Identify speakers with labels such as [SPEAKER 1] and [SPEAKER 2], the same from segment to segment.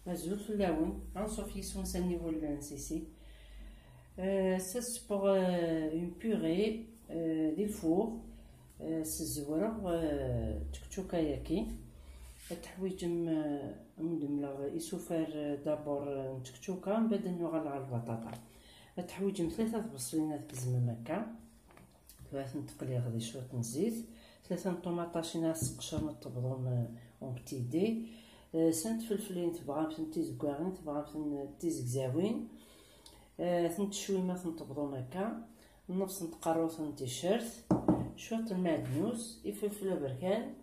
[SPEAKER 1] Azul fell-awen, anṣuf yes-wen aniwel Sissi. Ça c'est pour une purée des fours. سزورة تكتوكا ياكي التحويج مدملا يسوفر دابور تكتوكا من بعد نوغل على البطاطا التحويج 3 بصلينات كزمام هكا 3 تقليه غادي شويه الزيت 3 طوماطاشينا سقشر نطبضهم اون بتي دي 5 فلفلين تبغى تيزكواغين تبغى تيزكزاوين 3 شويمات نطبضهم هكا نص نتقروص تيشيرت شويه المعدنوس الفلفل البركان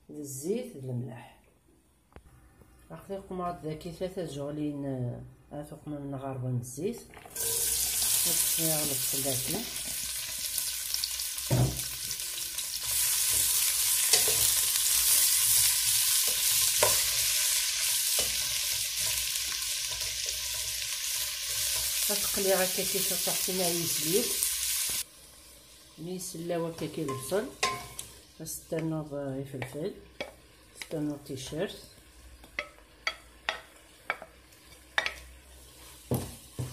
[SPEAKER 1] الزيت الملح اخذ قماط ذاكي 3 جغلين ثقم من غربان الزيت نغلب السلاتي تقلي هكا كيف طحتي مع يسليك ميسلاو هكا كي البصل نستناو الفلفل نستناو التيشيرت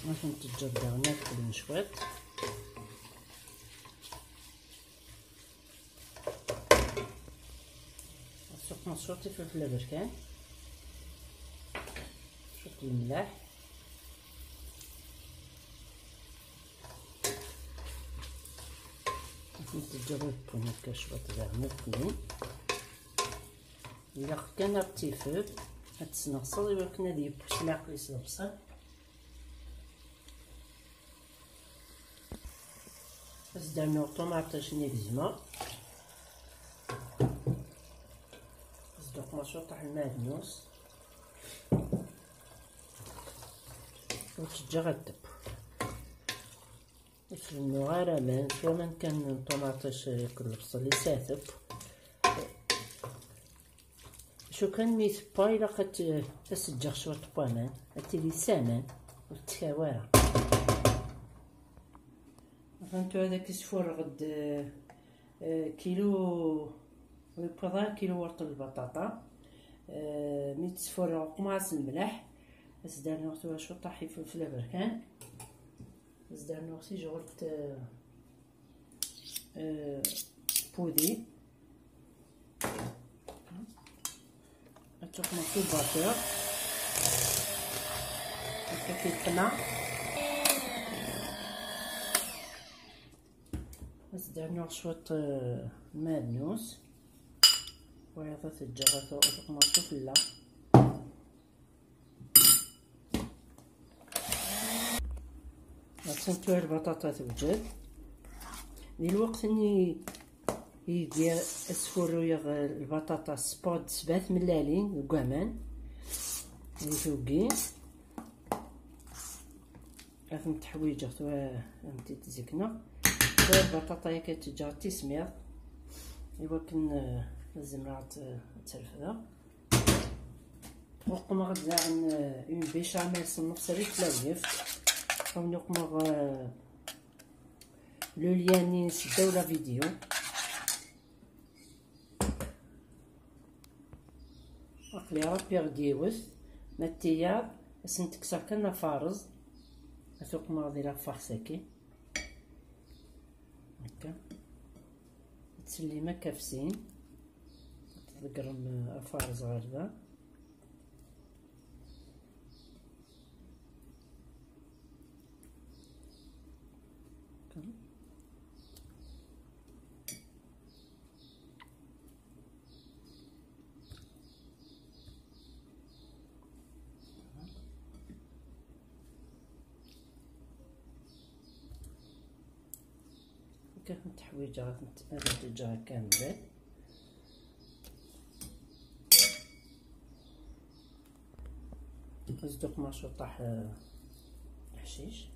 [SPEAKER 1] باش نتجبدو ناكل نشويط نسوق نشوط الفلفل البركان نشوط الملح نتجرب تكون هكا شويه زعما تكون الا كان بتي فو هتسنغصل ولكن هادي يبوس العقل يسلبصل زدنا طوماطاش نيكزما زدوق مشروطح المعدنوس وتجا غدب يفرنو غير مان سوا من كان طوماطاش ياكل البصل يساثب شو كان ميت با الا قد تسجغ شويه طبامان هاتيلي سامان والتكاوره فهمتو هذاك السفور غد كيلو ويبغى كيلو ورق البطاطا 100 سفور قماص الملح زدنا وقتها شو طاحي فلفل بركان زدنا وقتي جغلت بودي اتوقع مكتوب باتر هكا كيطلع زدنا شويه معدنوس وهذا الجغاث اتوقع مكتوب فلا غتسنتو البطاطا توجد الوقت اني يدير اسفورو البطاطا سبود 7 ملالين الكوامان اللي توكي هاثم تحويجه توا امتي تزكنا البطاطا هي كتجا تسمير يمكن لازم راه ترفدا وقما غدا عن اون بيشاميل صنف ريت لاويف او نقمر لو ليان نسداو لا فيديو اقلي ربي غديوث ماتيا سنتكسر كنا فارز اسوق ما غادي لا فارساكي هكا تسلي ما كافسين تذكرم افارز غير كيف التحويجه غتجا كامله نزدوق مشروطح حشيش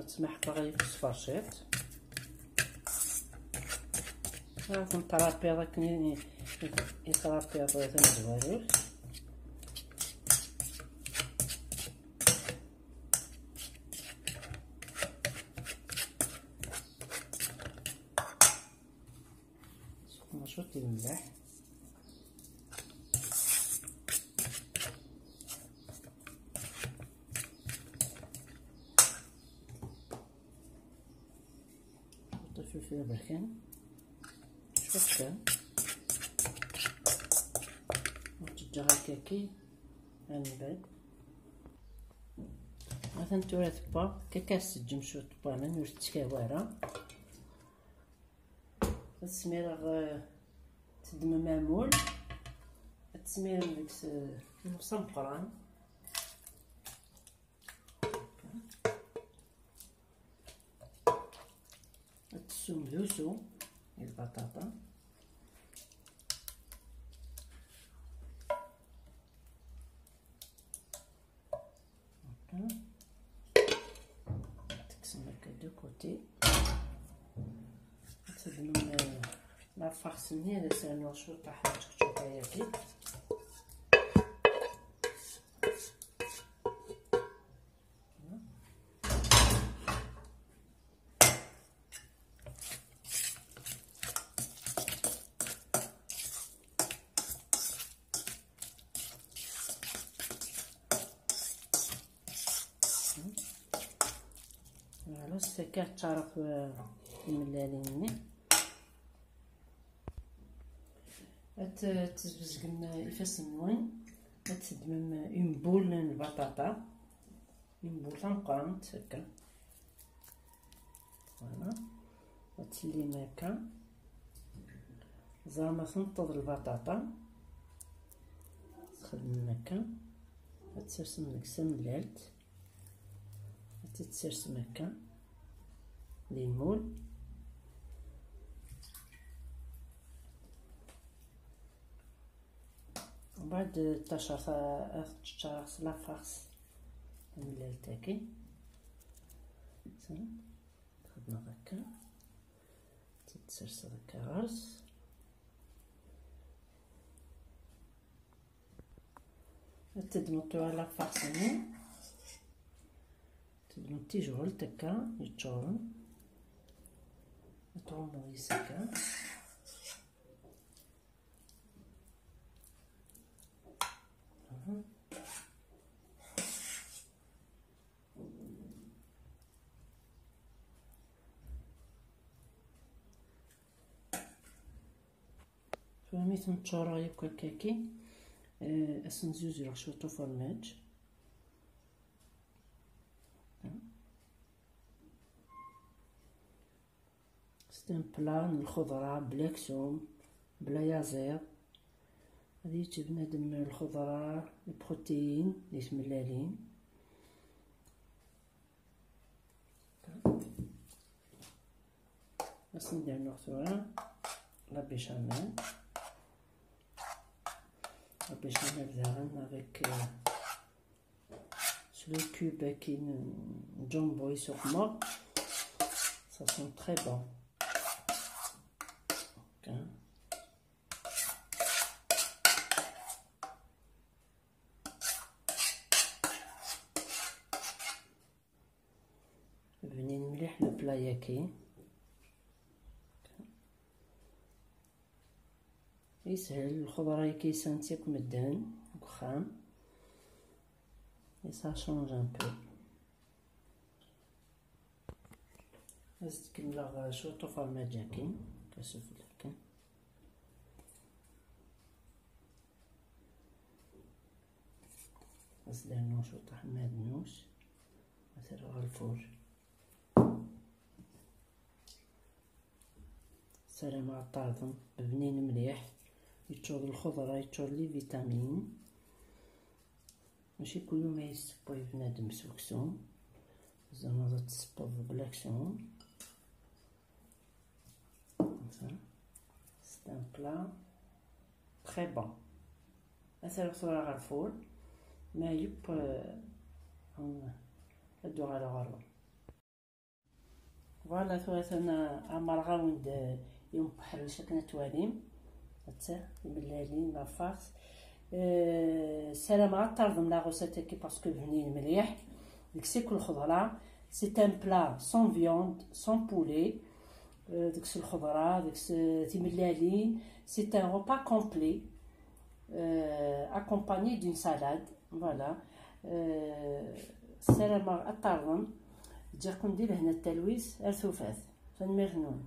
[SPEAKER 1] تسمح باغي في السفارشيط راكم طرابي راكني يطرابي تنزوارير نشوط الملح البركان شوف كان وتجا هكاكي من بعد مثلا تورا ثبا كاكاس تجمشو ثبا من ورد تكاوارا السميرة تدم معمول التسميرة ديك المصنقران التسوم ذوسو البطاطا تقسم هكا دو كوتي تدمم لا فارس مزيان سالو شو طاح تشوف هاكي فوالا السكر تعرف الملالين تزبزقن يفاس النوين تدمم اون بول البطاطا اون بول تنقرنت هكا فوالا وتسليم هكا زعما تنطض البطاطا تخدم هكا تسرسم لك سملالت تتسرسم هكا ليمون ومن بعد تشرخ لافارس ملالت هاكي تخدم هكا تتسرسل هكا غرس تدمطو على لافارس تدمو تيجول هكا يتشورن تغمض يسكا فهميت نتشورا يبقى كاكي اسنزوز راح شوطو فرماج ستان بلان الخضرة بلا كسوم بلا يازير هادي تجي بنادم الخضرة البروتين لي تملالين بس ندير نغسلها لا بيشاميل دهن avec sur le cube qui jumbo sur moi ça sent très bon okay. بنين مليح البلاياكي يسهل الخضره كيسانتيك مدهن وخام et ça change un peu هزت كنلا شوطو فرماج هاكي كنشوف هاكا هزدير نوش وطح ماد نوش مثلا غالفور سلام على الطاردم بنين مليح يتشوض الخضرة يتشوض لي فيتامين ماشي كل ما يسبوي بنادم سوكسون زعما تسبو بلاكسون سي ان بلا تري بون مثلا صورة غرفول ما يب ادو على غرو فوالا ثلاثة عمر غاوند يوم بحال شكنا تواليم هتا ملالين لافارس سلام على الطردم لا غوساتاكي باسكو بنين مليح ديك كل الخضره سي ان بلا سون فيوند سون بولي ديك الخضره ديك تيملالين سي ان روبا كومبلي اكومباني دون سالاد فوالا سلام على الطردم تجيكم ندير هنا التلويز ارثوفات فنمرنون